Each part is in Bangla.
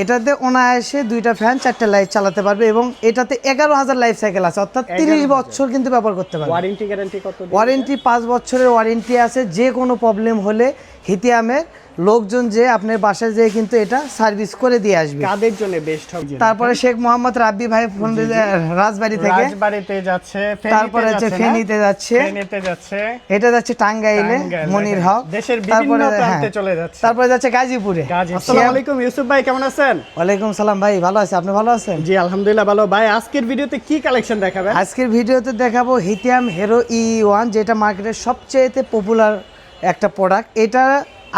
এটাতে অনায়াসে দুইটা ফ্যান, চারটা লাইট চালাতে পারবে এবং এটাতে 11,000 লাইফ সাইকেল আছে, অর্থাৎ 30 বছর কিন্তু ব্যবহার করতে পারবে। ওয়ারেন্টি গ্যারান্টি কত? ওয়ারেন্টি 5 বছরের ওয়ারেন্টি আছে। যে কোনো প্রবলেম হলে হিতিয়ামের লোকজন যে আপনার বাসায় যেয়ে কিন্তু এটা সার্ভিস করে দিয়ে আসবে। কাদের জন্য বেস্ট হবে? তারপরে শেখ মোহাম্মদ রাব্বি ভাই ফোন রাজবাড়ি থেকে, রাজবাড়িতে যাচ্ছে, তারপরে হচ্ছে ফেনীতে যাচ্ছে, এটা যাচ্ছে টাঙ্গাইলে মনির হক, দেশের বিভিন্ন প্রান্তে চলে যাচ্ছে। তারপরে যাচ্ছে গাজীপুরে। আসসালামু আলাইকুম ইউসুফ ভাই, কেমন আছেন? ওয়ালাইকুম সালাম ভাই, ভালো আছি, আপনি ভালো আছেন? জি আলহামদুলিল্লাহ ভালো। ভাই আজকের ভিডিওতে কি কালেকশন দেখাবেন? আজকের ভিডিওতে দেখাবো হিতিয়াম হিরো E1, যেটা মার্কেটের সবচেয়ে পপুলার একটা প্রোডাক্ট। এটা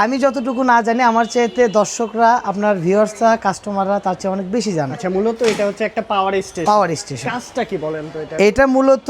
আমি যতটুকু না জানি, আমার চাইতে দর্শকরা, আপনার ভিউয়ার্সরা, কাস্টমাররা তার চেয়ে অনেক বেশি জানে। আচ্ছা, মূলত এটা হচ্ছে একটা পাওয়ার স্টেশন। পাওয়ার স্টেশন কাজটা কি বলেন তো? এটা মূলত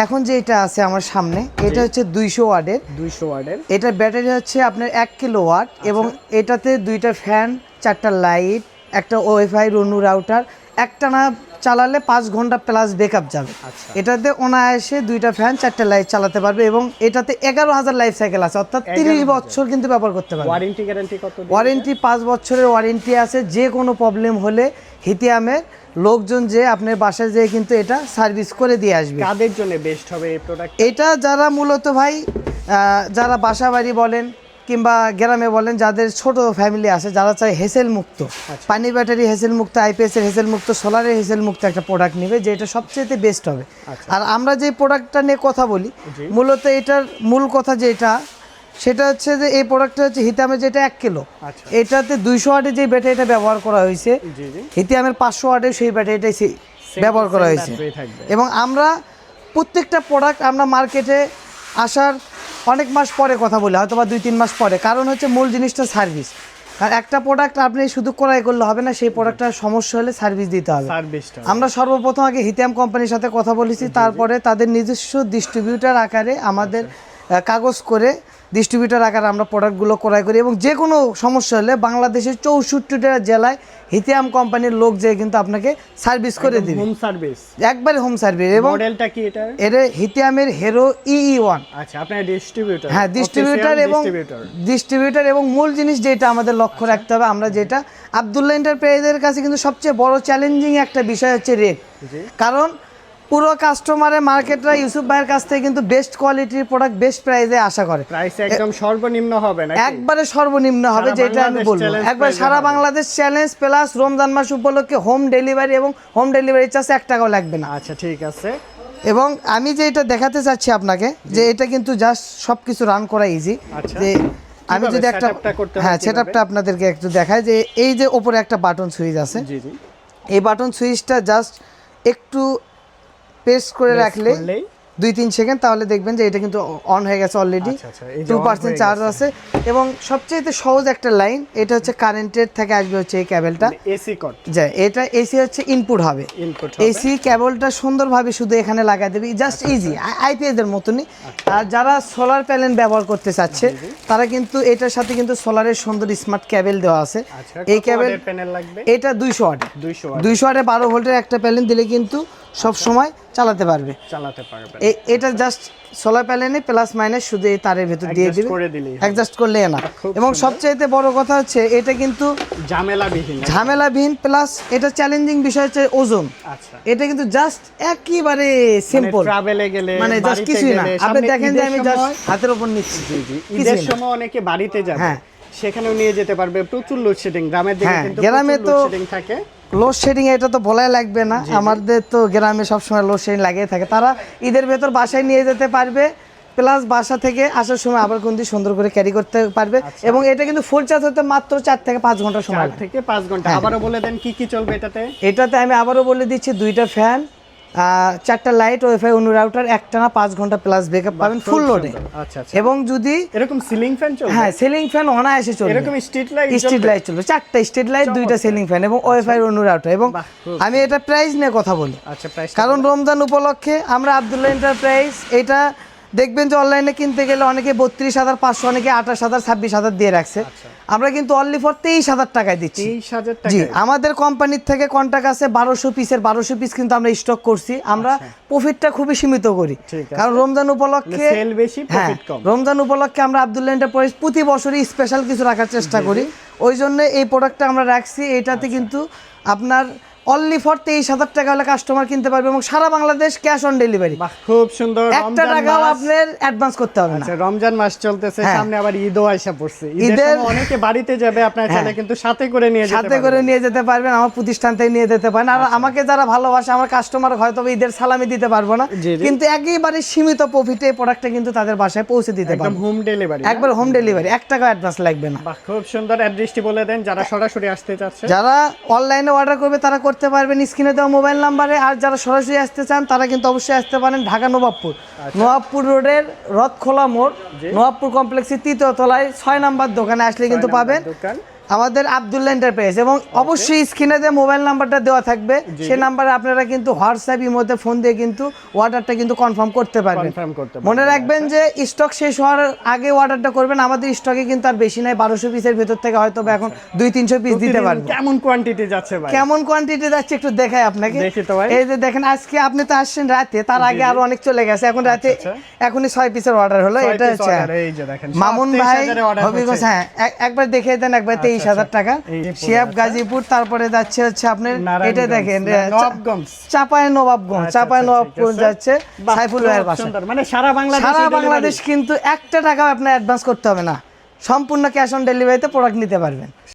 এখন যে এটা আছে আমার সামনে, এটা হচ্ছে 200 ওয়াটের। 200 ওয়াটের। এটা ব্যাটারি হচ্ছে আপনার 1 কিলোওয়াট এবং এটাতে দুইটা ফ্যান, চারটা লাইট, একটা ওয়াইফাই রুনু রাউটার, একটানা চালালে 5 ঘন্টা প্লাস ব্যাকআপ যাবে। এটাতে অনায়াসে দুইটা ফ্যান, চারটা লাইট চালাতে পারবে এবং এটাতে 11,000 লাইফ সাইকেল আছে, অর্থাৎ 30 বছর কিন্তু ব্যবহার করতে পারবে। ওয়ারেন্টি গ্যারান্টি কত? ওয়ারেন্টি 5 বছরের ওয়ারেন্টি আছে। যে কোনো প্রবলেম হলে হিতিয়ামের লোকজন যে আপনার বাসায় যেয়ে কিন্তু এটা সার্ভিস করে দিয়ে আসবে। কাদের জন্য বেস্ট হবে এই প্রোডাক্ট? এটা যারা মূলত ভাই যারা বাসা বাড়ি বলেন কিংবা গ্রামে বলেন, যাদের ছোট ফ্যামিলি আছে, যারা চায় হেসেল মুক্ত, পানি ব্যাটারি হেসেল মুক্ত, IPS এর হেসেল মুক্ত, সোলারের হেসেল মুক্ত একটা প্রোডাক্ট নেবে, যে এটা সবচেয়ে বেস্ট হবে। আর আমরা যে প্রোডাক্টটা নিয়ে কথা বলি, মূলত এটার মূল কথা যেটা, সেটা হচ্ছে যে এই প্রোডাক্টটা হচ্ছে হিতিয়ামের, যেটা 1 কিলো, এটাতে 200 ওয়াটের যে ব্যাটারিটা ব্যবহার করা হয়েছে, হিতিয়ামের 500 ওয়াটের সেই ব্যাটারিটাই ব্যবহার করা হয়েছে। এবং আমরা প্রত্যেকটা প্রোডাক্ট আমরা মার্কেটে আসার অনেক মাস পরে কথা বলি, হয়তো বা 2-3 মাস পরে। কারণ হচ্ছে মূল জিনিসটা সার্ভিস। আর একটা প্রোডাক্ট আপনি শুধু ক্রয় করলে হবে না, সেই প্রোডাক্টটার সমস্যা হলে সার্ভিস দিতে হবে। আমরা সর্বপ্রথম আগে হিতিয়াম কোম্পানির সাথে কথা বলেছি, তারপরে তাদের নিজস্ব ডিস্ট্রিবিউটার আকারে আমাদের কাগজ করে ডিস্ট্রিবিউটার আকারে আমরা প্রোডাক্টগুলো ক্রয় করি এবং যে কোনো সমস্যা হলে বাংলাদেশের 64টা জেলায় হিতিয়াম কোম্পানির লোক যে কিন্তু আপনাকে সার্ভিস করে দিবে। হোম সার্ভিস, একবারে হোম সার্ভিস। এবং মডেলটা কি এটা? এটা হিতিয়ামের হিরো E1। আচ্ছা, আপনার ডিস্ট্রিবিউটর? হ্যাঁ, ডিস্ট্রিবিউটর এবং মূল জিনিস যেটা আমাদের লক্ষ্য রাখতে হবে, আমরা যেটা আব্দুল্লাহ এন্টারপ্রাইজের কাছে কিন্তু সবচেয়ে বড় চ্যালেঞ্জিং একটা বিষয় হচ্ছে রেট। কারণ পুরো কাস্টমারের মার্কেটরা ইউসুফ ভাইয়ের কাছ থেকে কিন্তু বেস্ট কোয়ালিটির প্রোডাক্ট বেস্ট প্রাইসে আশা করে। প্রাইস একদম সর্বনিম্ন হবে না, একবারে সর্বনিম্ন হবে, যেটা আমি বলবো একবার সারা বাংলাদেশ চ্যালেঞ্জ, প্লাস রমজান মাস উপলক্ষে হোম ডেলিভারি, এবং হোম ডেলিভারি চার্জ 1 টাকাও লাগবে না। আচ্ছা ঠিক আছে। এবং আমি যে এটা দেখাতে চাচ্ছি আপনাকে, যে এটা কিন্তু জাস্ট সবকিছু রান করা ইজি। যে আমি যদি একটা সেটআপটা আপনাদেরকে একটু দেখাই, যে এই যে উপরে একটা বাটন সুইচ আছে, এই বাটন সুইচটা জাস্ট একটু প্রেস করে রাখলে 2-3 সেকেন্ড, তাহলে দেখবেন যে এটা কিন্তু অন হয়ে গেছে অলরেডি। 2% চার্জ আছে এবং সবচেয়ে সহজ একটা লাইন, এটা হচ্ছে কারেন্টের থেকে আসবে হচ্ছে এই কেবলটা, এসি কট। এটা এসি হচ্ছে ইনপুট হবে। এসি কেবলটা সুন্দরভাবে শুধু এখানে লাগাই দেবে, জাস্ট ইজি, IPS এর মতনই। আর যারা সোলার প্যানেল ব্যবহার করতে চাচ্ছে, তারা কিন্তু এটার সাথে কিন্তু সোলারের সুন্দর স্মার্ট কেবল দেওয়া আছে। এই কেবল এটা 200 ওয়াট 200 ওয়াটে 12 ভোল্টের একটা প্যানেল দিলে কিন্তু সব সময় চালাতে পারবে। এটা জাস্ট সোলার প্যানেলে প্লাস মাইনাস শুধু এই তারের ভেতর দিয়ে দিবে, অ্যাডজাস্ট করলে না। এবং সবচেয়ে বড় কথা হচ্ছে এটা কিন্তু ঝামেলাবিহীন, প্লাস এটা চ্যালেঞ্জিং বিষয় হচ্ছে ওজন। এটা কিন্তু জাস্ট একেবারে সিম্পল, ট্রাভেলে গেলে মানে জাস্ট কিছুই না। আপনি দেখেন যে আমি জাস্ট হাতের উপর নিচ্ছি। ঈদের সময় অনেকে বাড়িতে যাবে, সেখানেও নিয়ে যেতে পারবে। প্রচুর লোডশেডিং গ্রামের দিকে, কিন্তু গ্রামে তো লোডশেডিং থাকে। লোডশেডিং এটা তো বলাই লাগবে না, আমাদের তো গ্রামে সবসময় লোডশেডিং লাগিয়ে থাকে। তারা ঈদের ভেতর বাসায় নিয়ে যেতে পারবে, প্লাস বাসা থেকে আসার সময় আবার কিন্তু সুন্দর করে ক্যারি করতে পারবে। এবং এটা কিন্তু ফুল চার্জ হতে মাত্র 4 থেকে 5 ঘন্টা সময়, 4 থেকে 5 ঘন্টা। আবারও বলে দেন কি কি চলবে এটাতে আমি আবারও বলে দিচ্ছি, 2টা ফ্যান, 4টা লাইট, ওয়াইফাই রুনু রাউটার, একটানা 5 ঘন্টা প্লাস ব্যাকআপ পাবেন ফুল লোডে। এবং যদি এরকম সিলিং ফ্যান চলবে, হ্যাঁ সিলিং ফ্যান অনায়াসে চলবে, এরকম স্ট্রিট লাইট চলবে, 4টা স্ট্রিট লাইট, 2টা সিলিং ফ্যান এবং ওয়াইফাই রুনু রাউটার। এবং আমি এটা প্রাইস নিয়ে কথা বলি, কারণ রমজান উপলক্ষে আমরা আব্দুল্লাহ এন্টারপ্রাইজ এটা দেখবেন যে অনলাইনে কিনতে গেলে অনেকে 32,500, অনেকে 28,000, 26,000 দিয়ে রাখছে। আমরা কিন্তু অনলি ফর 23,000 টাকায় দিচ্ছি। 23,000 জি, টাকা। আমাদের কোম্পানির থেকে কন্টাক্ট আছে 1200 পিসের, 1200 পিস কিন্তু আমরা স্টক করছি। আমরা প্রফিটটা খুবই সীমিত করি, ঠিক আছে। কারণ রমজান উপলক্ষে সেল বেশি, হ্যাঁ, প্রফিট কম। রমজান উপলক্ষে আমরা আব্দুল্লাহ এন্টারপ্রাইজ প্রতি বছরই স্পেশাল কিছু রাখার চেষ্টা করি। ওই জন্য এই প্রোডাক্টটা আমরা রাখছি। এটাতে কিন্তু আপনার অনলি ফর 23,000 টাকা হলে কাস্টমার কিনতে পারবে এবং সারা বাংলাদেশ ক্যাশ অন ডেলিভারি। বাহ, খুব সুন্দর। একটা টাকাও আপনার অ্যাডভান্স করতে হবে না। আচ্ছা, রমজান মাস চলতেছে, হ্যাঁ। সামনে আবার ঈদও আইসা পড়ছে। ঈদের ঈদের সময় অনেকে বাড়িতে যাবে, আপনার ছেলে কিন্তু সাথে করে নিয়ে যেতে সাথে পারবে। করে নিয়ে যেতে পারবেন, আমার প্রতিষ্ঠান থেকে নিয়ে যেতে পারেন। আর আমাকে যারা ভালোবাসে, আমার কাস্টমার হয়তো ঈদের সালামি দিতে পারবো না, জি, জি। কিন্তু একেবারে সীমিত প্রফিটে এই প্রোডাক্টটা কিন্তু তাদের বাসায় পৌঁছে দিতে একদম পারবো। Home delivery. একবার হোম ডেলিভারি, 1 টাকা অ্যাডভান্স লাগবে না। বাহ, খুব সুন্দর। অ্যাড্রেসটি বলে দেন যারা সরাসরি আসতে চাচ্ছে। যারা অনলাইনে অর্ডার করবে তারা করতে পারবেন স্ক্রিনে দেওয়া মোবাইল নাম্বারে। আর যারা সরাসরি আসতে চান তারা কিন্তু অবশ্যই আসতে পারেন ঢাকা নবাবপুর, নবাবপুর রোডের রথখোলা মোড়, নবাবপুর কমপ্লেক্সের 3য় তলায় 6 নাম্বার দোকানে আসলে কিন্তু পাবেন দোকান আমাদের আব্দুল্লাহ এন্টারপ্রাইজ। এবং অবশ্যই স্ক্রিনে যে মোবাইল নাম্বারটা দেওয়া থাকবে সেই নাম্বারে আপনারা কিন্তু হোয়াটসঅ্যাপ মধ্যে ফোন দিয়ে কিন্তু অর্ডারটা কিন্তু কনফার্ম করতে পারবেন। কনফার্ম করতে পারবেন। মনে রাখবেন যে স্টক শেষ হওয়ার আগে অর্ডারটা করবেন। আমাদের স্টকে কিন্তু আর বেশি নাই, 1200 পিসের ভেতর থেকে হয়তো বা এখন 200-300 পিস দিতে পারবো। কেমন কোয়ান্টিটি যাচ্ছে ভাই? কেমন কোয়ান্টিটি যাচ্ছে একটু দেখাই আপনাকে। দেখি তো ভাই। এই যে দেখেন, আজকে আপনি তো আসছেন রাতে, তার আগে আরো অনেক চলে গেছে। এখন রাতে এখনই 6 পিসের অর্ডার হলো। 6 এটা piece হচ্ছে order, এই যে দেখেন, মামুন ভাই 27,000 order হবিগঞ্জ। হচ্ছে। হ্যাঁ, একবার দেখিয়ে দেন, একবার 23,000 টাকা। শিয়াব গাজীপুর, তারপরে যাচ্ছে হচ্ছে আপনার এটা নারায়ণগঞ্জ, দেখেন নবাবগঞ্জ। চাপায় নবাবগঞ্জ, চাপায় নবাবগঞ্জ ঠিক আছে। যাচ্ছে বাহ, সাইফুল খুব ভাইয়ের বাসা। সুন্দর। মানে সারা বাংলাদেশ সারা বাংলাদেশ কিন্তু 1 টাকাও আপনার অ্যাডভান্স করতে হবে না, সম্পূর্ণ ক্যাশ অন ডেলিভারিতে প্রোডাক্ট নিতে পারবেন।